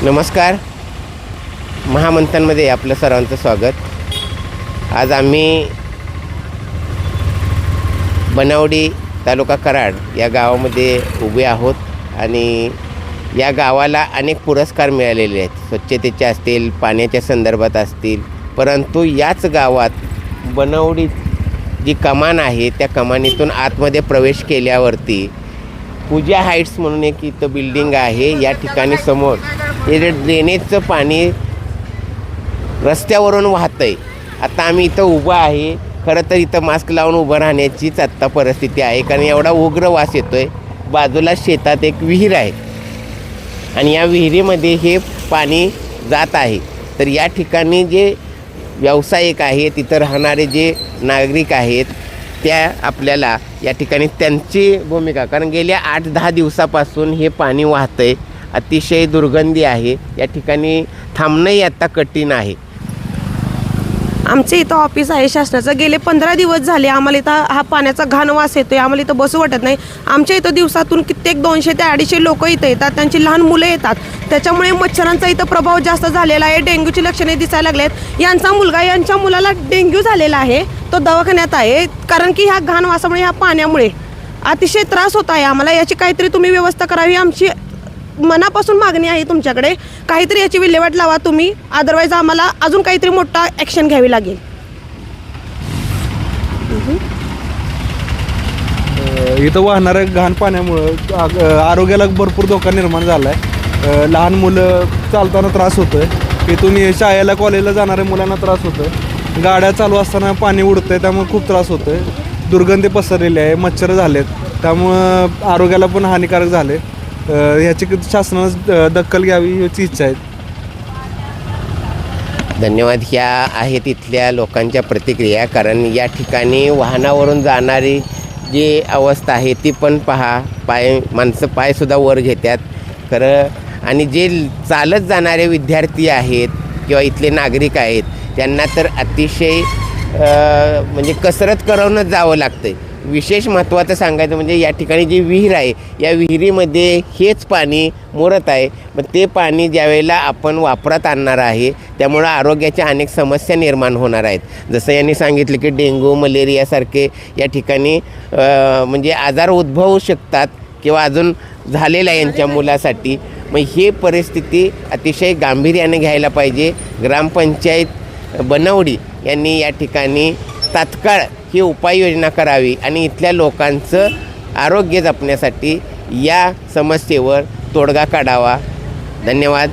नमस्कार. महामंथनमध्ये आपलं सर्वांचं स्वागत. आज आम्ही बनवडी तालुका कराड या गावामध्ये उभे आहोत आणि या गावाला अनेक पुरस्कार मिळालेले आहेत. स्वच्छतेचे असतील, पाण्याच्या संदर्भात असतील, परंतु याच गावात बनवडी जी कमान आहे त्या कमानीतून आतमध्ये प्रवेश केल्यावरती पूजा हाईट्स म्हणून एक इथं बिल्डिंग आहे. या ठिकाणी समोर हे जे ड्रेनेजचं पाणी रस्त्यावरून वाहतं आहे. आता आम्ही इथं उभं आहे. खरं तर इथं मास्क लावून उभं राहण्याचीच आत्ता परिस्थिती आहे, कारण एवढा उग्र वास येतो आहे. बाजूला शेतात एक विहीर आहे आणि या विहिरीमध्ये हे पाणी जात आहे. तर या ठिकाणी जे व्यावसायिक आहेत, तिथं राहणारे जे नागरिक आहेत, त्या आपल्याला या ठिकाणी त्यांची भूमिका, कारण गेल्या 8-10 दिवसापासून हे पाणी वाहतं आहे. अतिशय दुर्गंधी आहे. या ठिकाणी थांबणंही आता कठीण आहे. आमचे इथं ऑफिस आहे शासनाचं. गेले 15 दिवस झाले आम्हाला इथं हा पाण्याचा घाण वास येतोय. आम्हाला इथं बसू वाटत नाही. आमच्या इथं दिवसातून कित्येक 200 ते 250 लोक इथं येतात. त्यांची लहान मुलं येतात. त्याच्यामुळे मच्छरांचा इथं प्रभाव जास्त झालेला आहे. डेंग्यूची लक्षणे दिसायला लागलेत. यांच्या मुलाला डेंग्यू झालेला आहे. तो दवाखान्यात आहे, कारण की ह्या घाण वासामुळे, ह्या पाण्यामुळे अतिशय त्रास होत आहे आम्हाला. याची काहीतरी तुम्ही व्यवस्था करावी. आमची मनापासून मागणी आहे तुमच्याकडे. काहीतरी याची विल्हेवाट लावा तुम्ही, अदरवाईज आम्हाला अजून काहीतरी मोठा ॲक्शन घ्यावी लागेल. इथं वाहणाऱ्या घाण पाण्यामुळं आरोग्याला भरपूर धोका निर्माण झाला आहे. लहान मुलं चालताना त्रास होतो आहे. इथून शाळेला कॉलेजला जाणाऱ्या मुलांना त्रास होतो आहे. गाड्या चालू असताना पाणी उडतं आहे, त्यामुळे खूप त्रास होतो आहे. दुर्गंधी पसरलेली आहे, मच्छर झालेत, त्यामुळं आरोग्याला पण हानिकारक झाले. ह्याची शासनानं दखल घ्यावी याची इच्छा आहे. धन्यवाद. ह्या आहेत इथल्या लोकांच्या प्रतिक्रिया. कारण या ठिकाणी वाहनावरून जाणारी जी अवस्था आहे ती पण पहा. माणसं पायसुद्धा वर घेतात खरं. आणि जे चालत जाणारे विद्यार्थी आहेत किंवा इथले नागरिक आहेत, त्यांना तर अतिशय म्हणजे कसरत करूनच जावं लागतं. विशेष महत्त्वाचं सांगायचं म्हणजे या ठिकाणी जी विहीर आहे, या विहिरीमध्ये हेच पाणी मुरत आहे. मग ते पाणी ज्यावेळेला आपण वापरात आणणार आहे, त्यामुळं आरोग्याच्या अनेक समस्या निर्माण होणार आहेत. जसं यांनी सांगितलं की डेंग्यू, मलेरियासारखे या ठिकाणी म्हणजे आजार उद्भवू शकतात किंवा अजून झालेला आहे यांच्या मुलासाठी. मग ही परिस्थिती अतिशय गांभीर्याने घ्यायला पाहिजे. ग्रामपंचायत बनवडी यांनी या ठिकाणी तात्काळ ही उपाययोजना करावी आणि इथल्या लोकांचं आरोग्य जपण्यासाठी या समस्येवर तोडगा काढावा. धन्यवाद.